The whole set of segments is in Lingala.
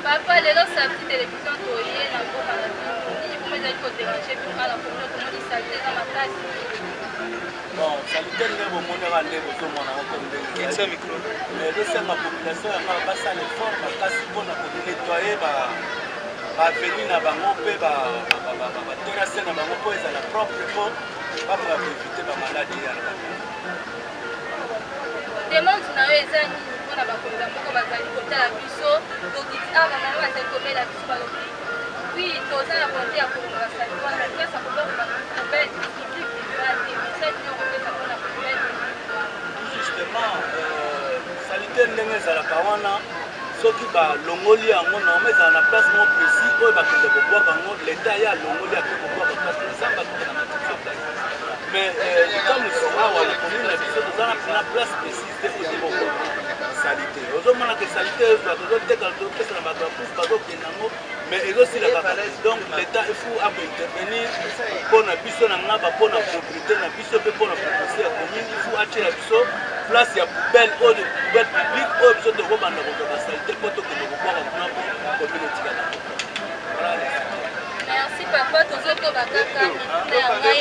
Papa, les gens savent que télévision toyée n'a pas mal. Il faut mettre un déranger pour à la commune comment ils s'altèrent dans ma place. Bon, ça lui donne le moment de rendre au tout monde en comme des ça micro. Mais le sein ma population a pas ça l'effort parce que pour nettoyer va venir na bango pe ba terrasser na bango po eza la propre po pas pour éviter ba maladie ya la. Demande na yo eza ni mpona bakonza moko bazali kotala biso tokiti awa mama bazali komela biso balobi oui toza na bonte ya kolonga basali wana bapesa koboko bakobele public private misali nyongo kopesa mpona kobele justement salite ndenge ezalaka wana soki balongoli yango normal ezala na place moko précis oyo bakende kobwaka yango leta ye alongoli ake kobwaka place ezanga tuka na matiti place mais comme awa na commune na biso toza na place précise te oti boko salite ozomona ke salite tozoteka topesana bato bapusu bazokende yango mais ezosila kaka donc l'état efaut akointervenir mpona biso na ngaba mpona propriété na biso mpe mpona propriété ya commune ifaut atiela biso place ya poubelle oyo poubelle publique oyo biso tokobanda kozwa basalite mpo tokende kobwaka kuna po commune etikala merci papa tozokoba kaka mituna ya ngai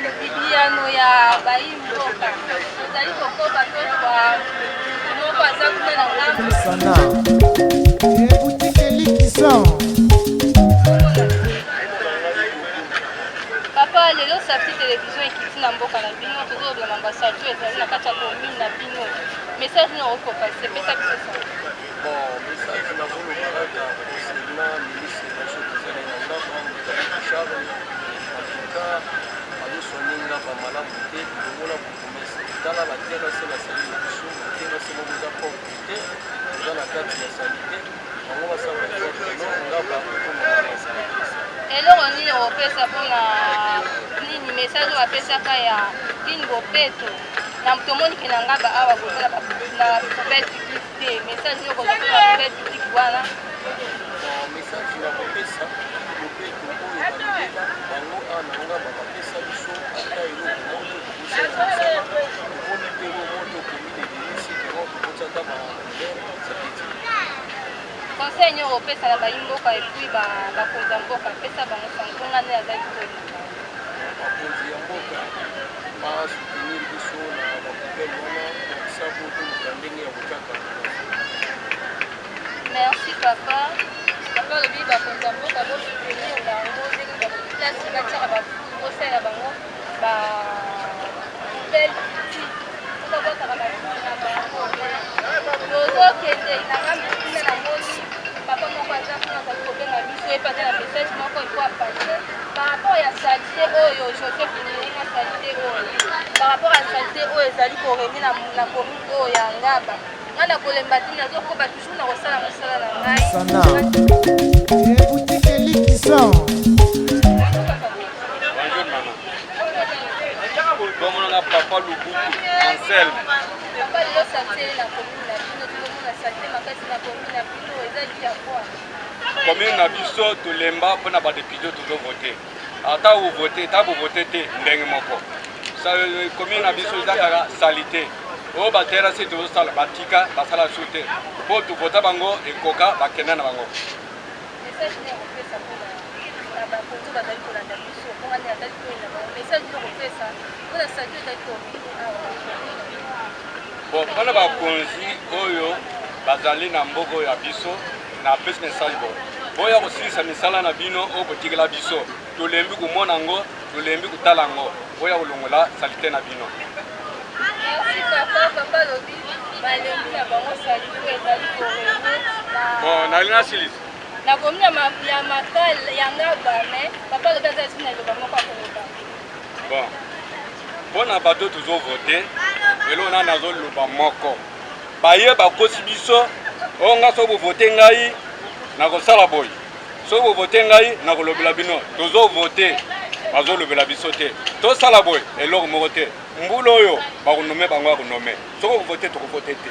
epui biyano ya bayimboka tozali kokoba tozwa moko aza kuna na ngambo papa lelo sapti télévision ekiti na mboka na bino tozobela ambassade oyo ezali na kati ya commune na bino message na okopase pesa biso sa bon message nazolobalaka concernant ministre naso tozali na ndako charle antuka azosoninga bamalamu te longola bokomesa tala baterase nasali na biso terase moko eza propre te eza na kati ya salite bango basala ngaba eloko nini opesa mpona nini message oyo apesaka ya dine bopeto na tomonike na ngaba awa koza na poubelle publique te message nini okozaa na poubelle publique wana message na kopesa bopeto oyo balinga bango awa na ngaba bapesa biso ata eloko moto kokosaomoni mpe o moto komine delisi yango kokotata bapoubelle conseil nini opesa na bayimboka epui bakonzi ya mboka apesa bango sangonga nde azali kolinga bakonzi ya mboka basoutenir biso na bapoubelle wana nakisa po toluka ndenge ya kotyaka merci papa papa olobi bakonzi ya mboka bosoutenir bango ndenge baplasi batiaka bafuku bosalela bango bapoubelle tokobotaka bafuku na bango tozokende nanga mituna na moni papa moko aza kuna azali kobenga biso epaza na message moko ifo apase par rapport ya salite oyo joseph nilinga salite oyo par rapport ya salite oyo ezali koremi na commune oyo ya ngaba nga na kolemba te nazokoba toujours na kosala mosala na ngai bomonanga papa lubutu anselme papa lelo salite na commune na bino tozomona salite makasi na commune na bino eza dia kwa commune na biso tolemba mpona badepute tozovote ata ovote ta bovote te ndenge moko commune na biso eza kaka salite oyo baterase tozosala batika basala su te mpo tovota bango ekoka bakenda na bango message nini okopesa mpona bakonzi bazali kolanda biso mpongani azali koyina bango message nini okopesa mpona salite ezali komini awa bon mpona bakonzi oyo bazali na mboka oyo ya biso na apesi message boya kosilisa misala na bino oyo botikela biso tolembi komona yango tolembi kotala yango oya kolongola salite na bino. Merci papa lobi balembi na bango salite ezali korene bon nalinga silisa na komina ya makal yanga bame papa lobi azali sina eloba moko akoloba bon mpona bato tozovote elo na nazoloba moko baye bakosi biso oyo nga soki bovote ngai nakosala boye soki bovote ngai nakolobela bino tozovote bazolobela biso te tosala boye eloko moko te mbula oyo bakonome bango akonome soki bovote tokovote te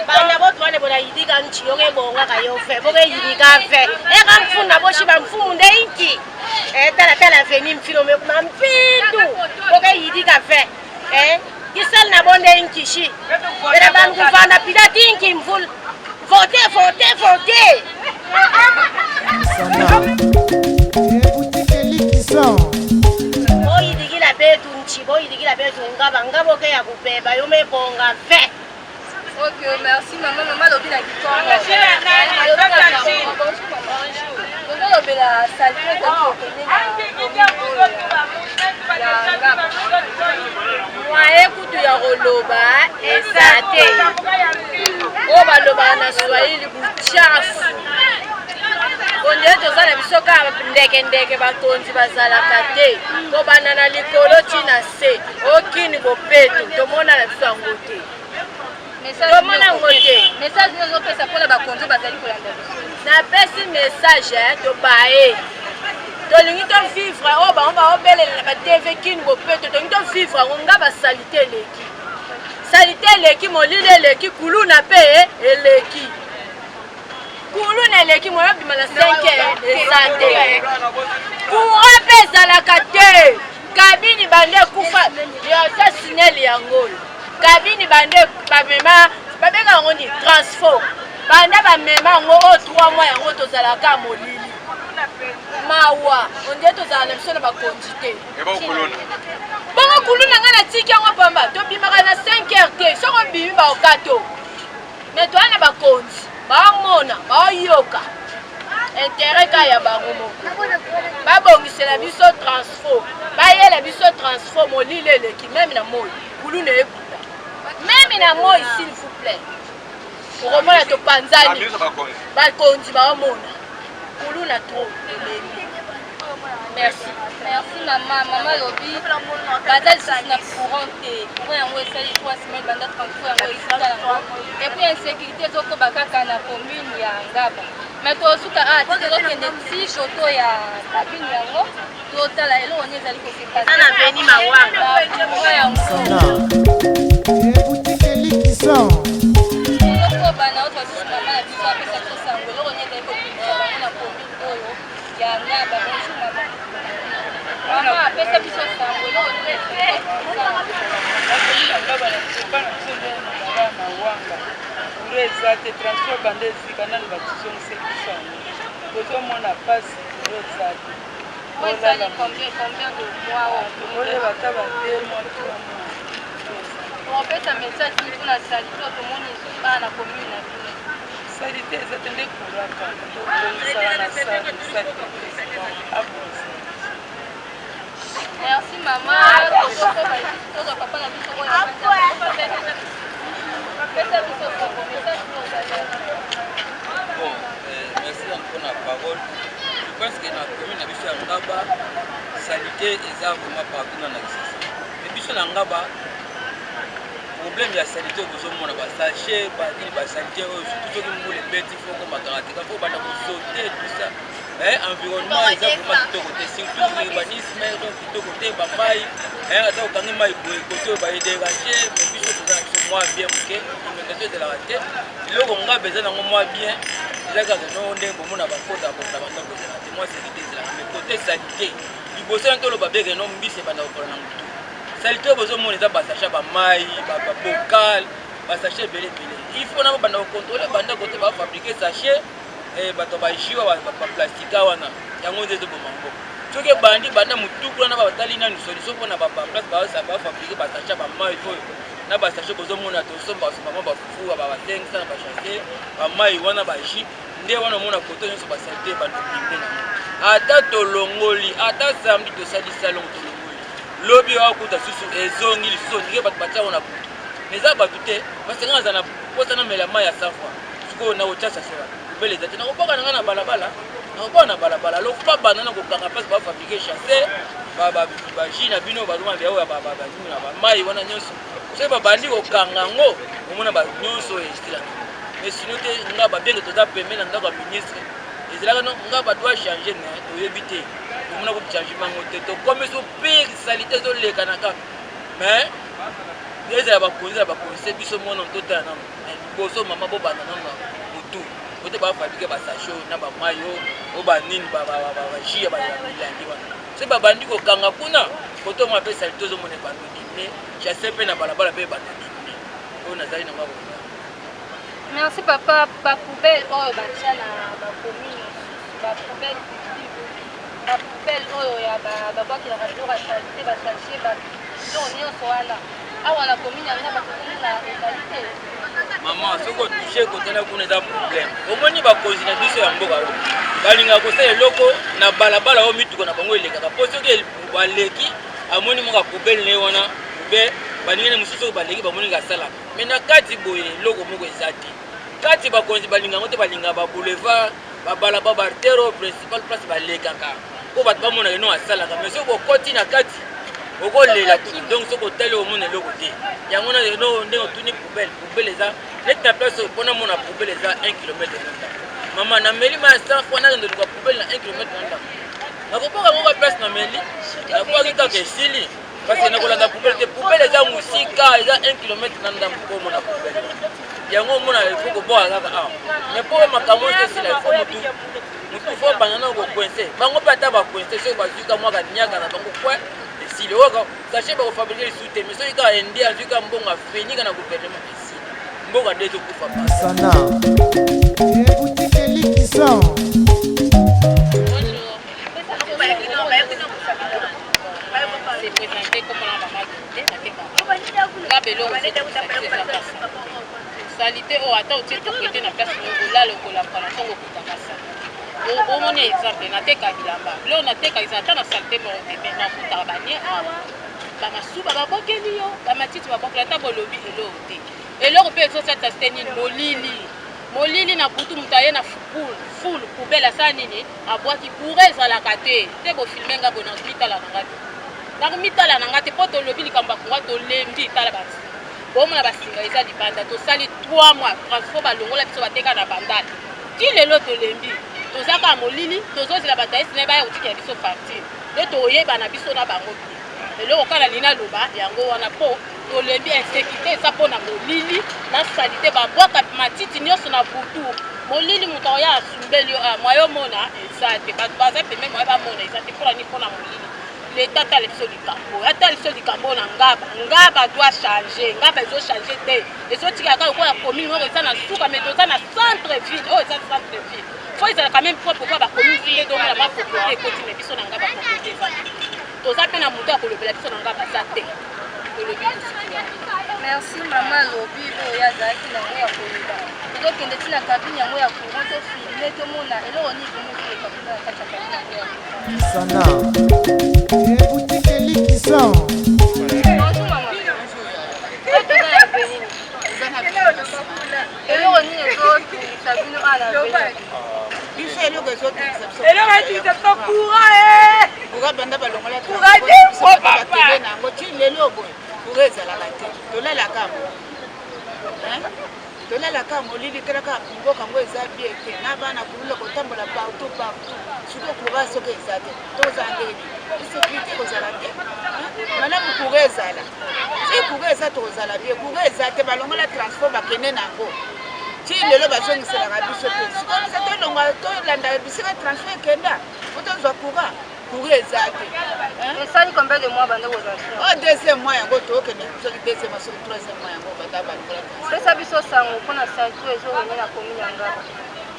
bana botwane bona yidika nchi yoke bonga kayofe boke yidika fe eka mfunda boshiba mfumu nde inki tala veni mfilo mekuma mpindu boke yidika fe kisal na bonde inki shi era ban kufana pidati inki mful vote boyidikila betu nchi boyidikila betu ngaba boke ya kupeba yome bonga fe. Ok, merci maman. Maman lobi na kitongo. Bonjour lobi la salite de Mwae kutu ya koloba esate. O baloba na Swahili buchafu. Onde tozala bisoka ndeke bakonzi bazalaka te. Ko banana likolo tina se. Okini bopeto tomona na biso yango te. Message nous opesa pour la bakonzo bazali kolanda na pesi message to bae to lingi to vivre o ba on va obelela ba TV kin bo peto to lingi to vivre nga ba salite leki molile leki kuluna pe eleki kuluna leki mo bima na 5 esate pour pesa la kate kabini bande kufa ya sa signal yango kabini bande bamema babenga ngo ni transfo banda bamema ngo o 3 mois yango tozalaka molili mawa onde tozala na biso na bakonzi te bongo kuluna nga na tiki yango pamba tobimaka na 5h te soko bimi baokato me toa na bakonzi baomona baoyoka intérêt ka ya bango moko babongisela biso transfo bayela biso transfo molili eleki meme na moi kuluna ekuta même na moi s'il vous plaît pour moi to panzani bakonzi baomona kuluna trop merci maman lobi bazali sisi na courant te courant yango esali 3 semaines banda transport yango esika yango et puis insécurité ezokoba kaka na commune ya Ngaba mais tosuka tozokende ti shoto ya kabine yango totala eloko nini ezali kosepasa na beni mawanga bana oto basisi mama na biso apesa biso sango eloko nini ezali kopimisa bango na commune oyo ya Ngaba bonjour mama mama apesa biso sango eloko eza te transport bande ezika nani batizongise biso yango tozomona pasi eza te oyeba ata ba 2 mois 3 mois opesa message biso na salite tomoni ezobana na commune na bino salite eza te nde kuraka tozongisaka na salite merci mama tozo papa na biso oyo apesa biso soko message bon merci encore na parole je pense que na commune na biso ya Ngaba salite eza vraiment partout na Kisasa mais biso na Ngaba problème ya salite kozomona basachet badini basalite oyo surtout soki mbula ebeti foko makaratika fo banda kosote tout ça environnement eza vraiment kitoko te surtout urbanisme eza kitoko te bapai ata okangi mai boye kote oyo baedérange mais biso toza na biso mwa bien moke inondation ezalaka te eloko Ngaba eza nango mwa bien eza kaka no ndenge bomona bakota bakota bandako ezalaka te mwa sécurité ezalaka mais côté sanité liboso ya tolo babeke no mbisi banda kokola na mutu salite bozo mona eza basacha ba mai ba bocal basache belé il faut na banda contrôler banda côté ba fabriquer sachet bato ba jiwa ba plastique wana yango nzezo bomango soki bandi banda mutu kuna na batali na solution pona ba place ba fabriquer basacha ba mai fo na basache bozo mona to somba somba ba fufu ba 500 ba chasse ba mai wana ba ji nde wana mona koto nyonso ba salite ba ndopinde na ata tolongoli ata samedi to sali salon tolongoli lobi wa kuta susu ezongi liso ndike bat batia wana kutu neza batute basenga za na posa na mela mai ya safwa siko na ochasa sewa bele zate na koboka na balabala na kobona balabala lo fa banana ko kanga passe ba fabriquer chasser ba jina bino ba ruma bia ba na ba mai wana nyonso se ba bandi ko kanga ngo omona ba nyonso estila mais sinon te nga ba bien to da pembe na ndako ministre ezalaka no nga ba doit changer na oyebite omona ko changement ngote to comme so pire salité zo leka na kaka mais ezala ba konse biso mona tota na boso mama bo bana na mutu kote ba fabriquer ba sachet na ba mayo o ba nini ba jia ba yangi wana se ba bandi ko kanga kuna koto mo apesa litozo mona ba ndine chasse pe na balabala pe ba ndine o na zali na ngabo. Merci papa. Ba poubelle oyo batia na ba commune ba poubelle oyo ya ba baki na radio ba salite ba sachet ba donc nyonso wana awa na commune ya ba commune na égalité. Maman soko touché côté na kuna da problème omoni ba cause na biso ya mboka o balinga ko sala loko na balabala o mituko na bango elekaka po soki baleki amoni mo ka poubelle ne wana be balinga mususu baleki bamoni ka sala mais na kati boye loko moko ezati kati ba konzi balinga ngote balinga ba boulevard ba balaba ba artère principal place balekaka ko bat ba mona no asala ka mais soko koti na kati okolela donc soko tele o mona loko te yango na no ndenge tuni poubelle eza net na place pona mona poubelle eza 1 km mama na meli ma sa fona ndo luka poubelle na 1 km nda na kopoka ngo place na meli na kwa kita ke sili parce que na kolanda poubelle eza musika eza 1 km nda ko mona poubelle yango mona il faut ko boa kaka mais pour makambo c'est la faut mutu faut banana ko coincer bango pata ba coincer so ba zuka mwa ka nyaka na bango kwa si le waka sachez ba fabriquer soute mais so ika ndia zuka mbonga fenika na gouvernement ici mbonga ndezo kufa sana boutique Likison c'est présenté comme la maman salité o ata otie tokote na place olala okolapa na ntongo okutakasa omoni exemple nateka bilamba leo nateka eza ata na salite moko tebe nakutaka banie awa bamasuba babokeli yo bamatiti babokeli ata bolobi eloko te eloko mpe ezosata site nini molili na butu moto aye na ful poubele asala nini abwaki pour ezalaka te te bofilme nga boye nakomitala na nga te nakomitala na nga te mpo tolobi likambo akonga tolembi tala basi bomona basinga eza libanda tosali 3 mois transport balongola biso bateka na bandala ti lelo tolembi tozaka molili tozozela bataisi na baya kotikela biso partir nde toyeba na biso na bango bie eloko kala lina loba yango wana mpo tolembi insécurité eza mpo na molili na salite babwaka matiti nyonso na butu molili moto oya asumbeli yo mwayo mona eza te bato baza peme mwayo bamona eza te mpona ni mpona molili l'État a les likambo ata les likambo na ngaba doit changer ngaba ezo changer te ezo tika ka ko la commune ngo eza na suka mais doza na centre ville eza centre ville faut ils quand même propre ba commune ville donc la ba propriété continue biso na ngaba propriété eza toza pe na mutu akolobela biso na ngaba za te merci maman lobi oyo azalaki nango ya koloba tozokende ntina kabine yango ya courant tofilme tomona eloko nini komokile kabine na kati ya kabine yango ya sana boutique Likison bonjour maman toza ya benini eloko nini ezotungisa bino ala benini biso eloko ezotungisa biso eloko etungisa biso courant courant banda balongola papa nango ti lelo boye courant ezalaka te tolalaka mo tolalaka molili telaka mboka ngo eza bien te na bana kulula kotambola partout soki courant soki eza te toza ndeni insécurité kozala te malamu courant ezala si courant eza tokozala bien courant eza te balongola transport bakende nango ti lelo bazongiselaka biso te sikoyo biso tolonga tolanda bisika transport ekenda po tozwa courant courrier eza te esali combien de mois bande kozala o deuxième mois yango tokende soki deuxième mois soki troisième mois yango banda bandola pesa biso sango mpona salito ezorene na commune ya ngaba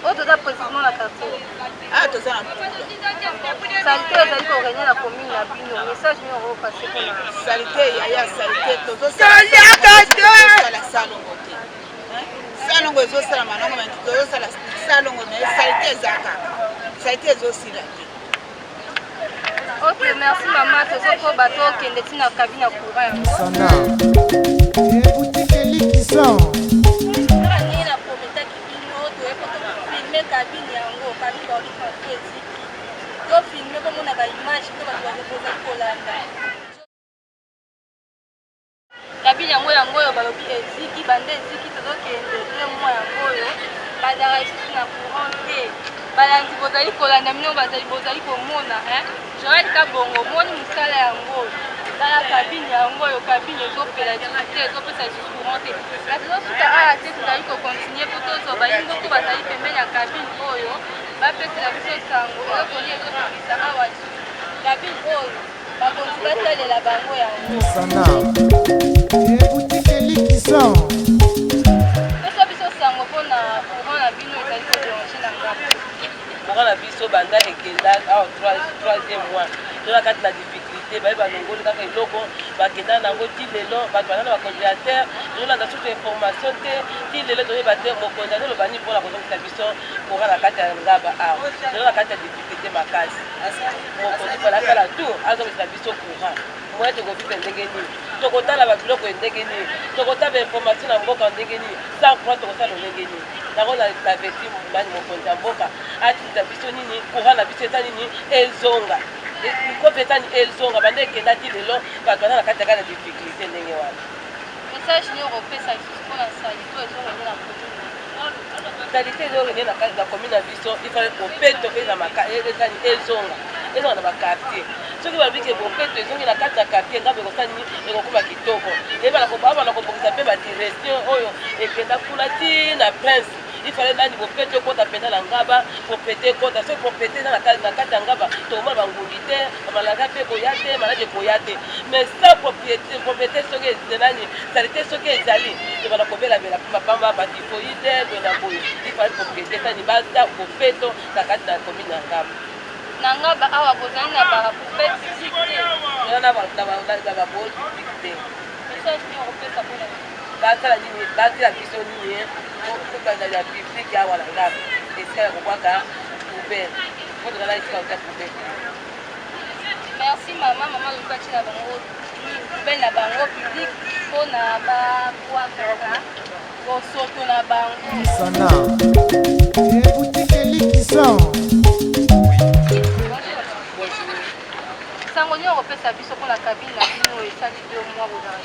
oyo toza précisément na quartier toza na salite ezali korene na commune na bino message nini okopase mpona salite yaya salite tozosala salongo te salongo ezosalama nango mai tozosala salongo me salite ezaka salite ezosila te. Ok, merci maman tozokoba tokende ntina kabine courant yango Sana ebutike likiso nini na prometaki bino toyefilme kabine yango kabine baolifatu eziki tofilme komona baimage mpe bato bazozali kolanda kabine yango oyo balobi eziki bande eziki tozokende le mwa yango oyo bazala lisusu na courant te balandi bozali kolanda mino bozali komona joel kabongo omoni mosala yango tala kabine yango oyo kabine ezopela lisusu te ezopesa lisusu courant te kasi tozosuka aya te tozali kokontinue po tozwa balingi moko bazali pembeni ya kabine oyo bapesela biso sango elokoli ezopekisa awa lisusu kabine oyo bakonzi basalela bango yango Sana ebutike likiso toso biso sango mpona courant na bino ezali koderange na ngaba courant na biso banda ekenda awa troisième mois toza kati na difficulté baye balongoli kaka eloko bakenda nango ti lelo bato baza na bacongélateur tozolanda surtout information te ti lelo toyeba te mokonzi azoloba nini mpona kozongisa biso courant na kati ya ngaba awa toza na kati ya difficulté makasi mokonzi mpona asala tour azongisa biso courant moye tokofika ndenge nini tokotala babiloko ndenge nini tokotala bainformation na mboka ndenge nini sans courant tokosala ndenge nini nango naverti mani mokonzi ya mboka atisa biso nini courant na biso eta nini ezonga likope etani ezonga bande ekenda ti lelo bato baza na kati ya kaka na difficulté ndenge wana message nini okopesa lisusu mpona salito ezorene na commune salite ezorene na commune na biso ifale bopeto ezani ezonga na bakartier soki balobiki bopeto ezongi na kati ya quartier ngabe ekosala nini ekokoma kitoko ebana kobongisa mpe badirection oyo ekenda kuna ti na prince ifale nani bopeto ekota mpenza na ngaba popete ekota soki popete eza na kati ya ngaba tokomona bangungi te bamalaka mpe koya te maladi ekoya te mais sa propriété soki nani salite soki ezali ebana kobelabela mpe mapamba batifoide boye na boye ifale propriété tani baza bopeto na kati na commune ya ngaba na ngaba awa bozali na bapoubele physique te na babol physique te message nini okopesa mpona basala nini batela biso nini kokazala publike awa na ngaba esika ya kobwaka poubele po tozala esika kotia poubele merci mama lobi na bango poubele na bango publique mpona bakwakaka bosoto na bango Sana ebutike likiso sango nini okopesa biso mpona kabine na bino esali 2 mois bozala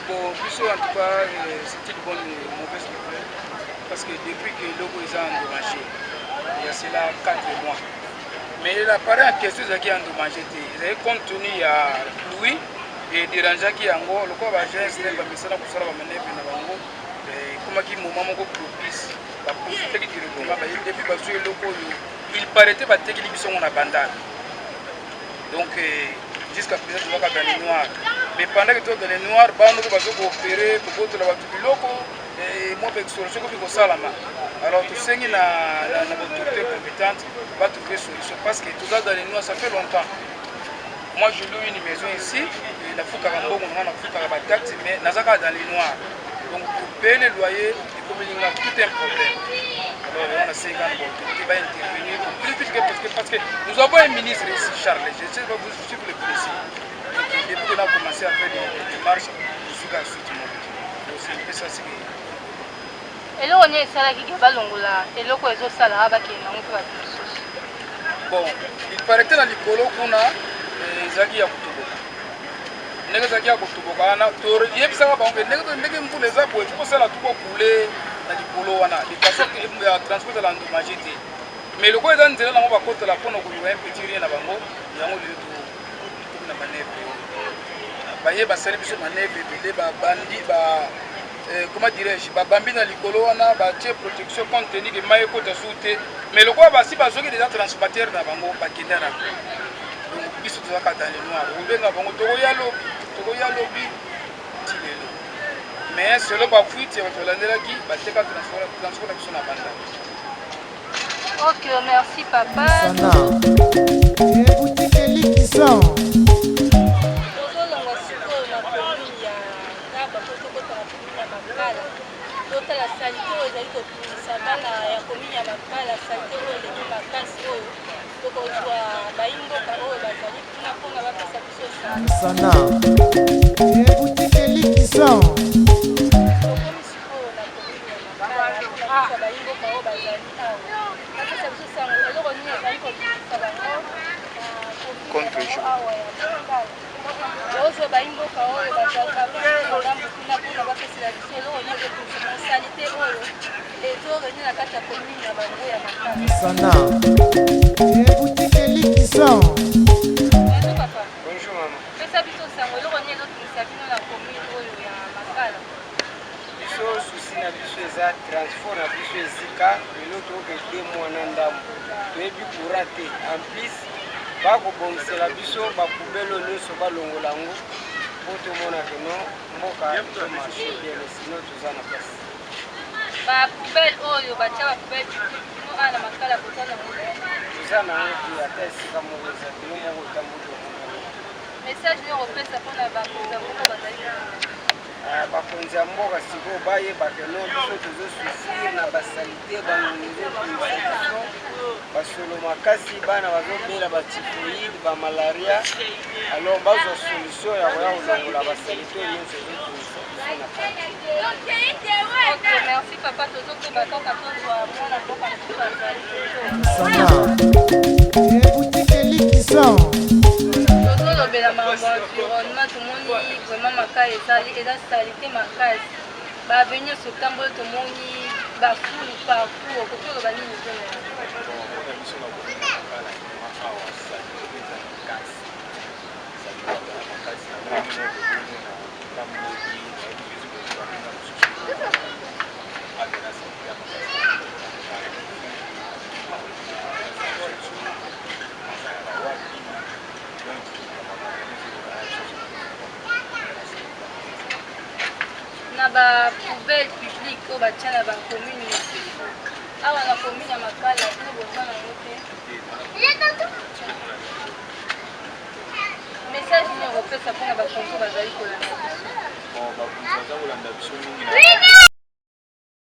Bon, plutôt en tout cas, c'est une bonne mauvaise nouvelle parce que depuis que le logo est endommagé, il y a cela 4 mois. Mais l'appareil en question est endommagé. Ils avaient compte tenu à Louis et dérangeant qui est en gros, le corps va gérer un message pour ça, va mener un bango. Comme qui moment propice, la possibilité de le faire. Depuis parce que le logo, il paraît que la technique sont en abandon. Donc, jusqu'à présent, tu vas dans les noirs. Mais pendant que tu es dans les noirs, tu vas coopérer pour que tu aies locaux et moi, avec solution que tu as alors, tu sais que l'autorité compétente va trouver solution parce que tout ça dans les noirs, ça fait longtemps. Moi, je loue une maison ici, il a fait 40 ans, on a fait 40 taxes, mais dans les noirs. Donc, pour payer les loyers, il y a tout un problème. Alors, on a 50 ans qui va intervenir plus vite parce que nous avons un ministre ici, Charles, je ne sais pas vous suivre le précis. Donc, depuis qu'on a commencé à faire des démarches, je suis à suite. C'est ça, c'est eloko nini esalaki ke balongola eloko ezosala bakende nango mpe bato mosusu bon il paraît na likolo kuna ezalaki ya kotoboka ndenge ezalaki ya kotoboka wana toyebisaka bango ndenge mvula eza boye tikosala tukokule na likolo wana lifaso ya transport ezala endommage te mais loko eza nzela nango bakotela mpona koluwa petit rien na bango yango lelo tokoki na manevre baye basali biso manevre ebele babandi comment dirais-je, babambi na likolo wana batie protection compte tenu que maye kota soute mais le quoi basi bazoki déjà transporteur na bango bakenda na tozalaka dans le noir obenga bango tokoya lobi ti lelo mais selo bafuite bato balandelaki bateka transport na biso na banda. Ok, merci papa. Sana. Boutique Likison. Tozolongwa sikoyo na commune ya Ngaba po tokotala commune ya Makala. Totala salite oyo ezali kotungisa bana ya commune ya Makala, salite oyo eleki makasi oyo tokozwa bayimboka oyo bazali kuna mpona bapesa biso Sana. Boutique Likison. tokomi sikoyo na commune ya Makala mpona biso bayimboka oyo bazali awa bapesa biso sango eloko nini ezali kotungisa bango awa ya Makala ozwa bayimboka oyo bazalaka ngambu kuna mpona bapesela biso eloko nini ekotungisa salite oyo ezoreni na kati ya commune na bango ya Makala. Sana. Boutique Likison. Bonjour papa. Bonjour maman. Pesa biso sango eloko nini ezotungisa bino na commune oyo ya Makala. Biso susi na biso eza transport na biso esika lelo tokende mwana ndambo toyebi kura te en plus bakobongisela biso bakubelo nyonso balongola yango po tomona keno mboka tomarche bien sino toza na place Bapoubelle oyo batia bapoubelle publique ana Makala koza na moto toza na yango te ata esika moko eza bino moko tambuka message nini opesa mpona bakonzi ya mboka bazali bakonzi ya mboka sikoyo bayeba keno biso tozosufrir na basalite bangongo biso basolo makasi bana bazobela batifoide bamalaria alors bazwa solution ya koya kolongola basalite oyo nyonso ezotungisa biso na kati. Ok, merci papa tozokoba kaka tozwa mwana mboka mosusu bazali Sana. Boutique Likison. tozolobela mambo environnement tomoni vraiment makasi eza salite makasi baavenir nyonso tambola tomoni bafulu parcours okoki oloba nini tona na bapoubelle publique oyo batia na bacommune mosusu awa na commune ya Makala bino boza nango te message nini okopesa mpona bakonzi bazali kolanda bakonzi baza kolanda biso mingi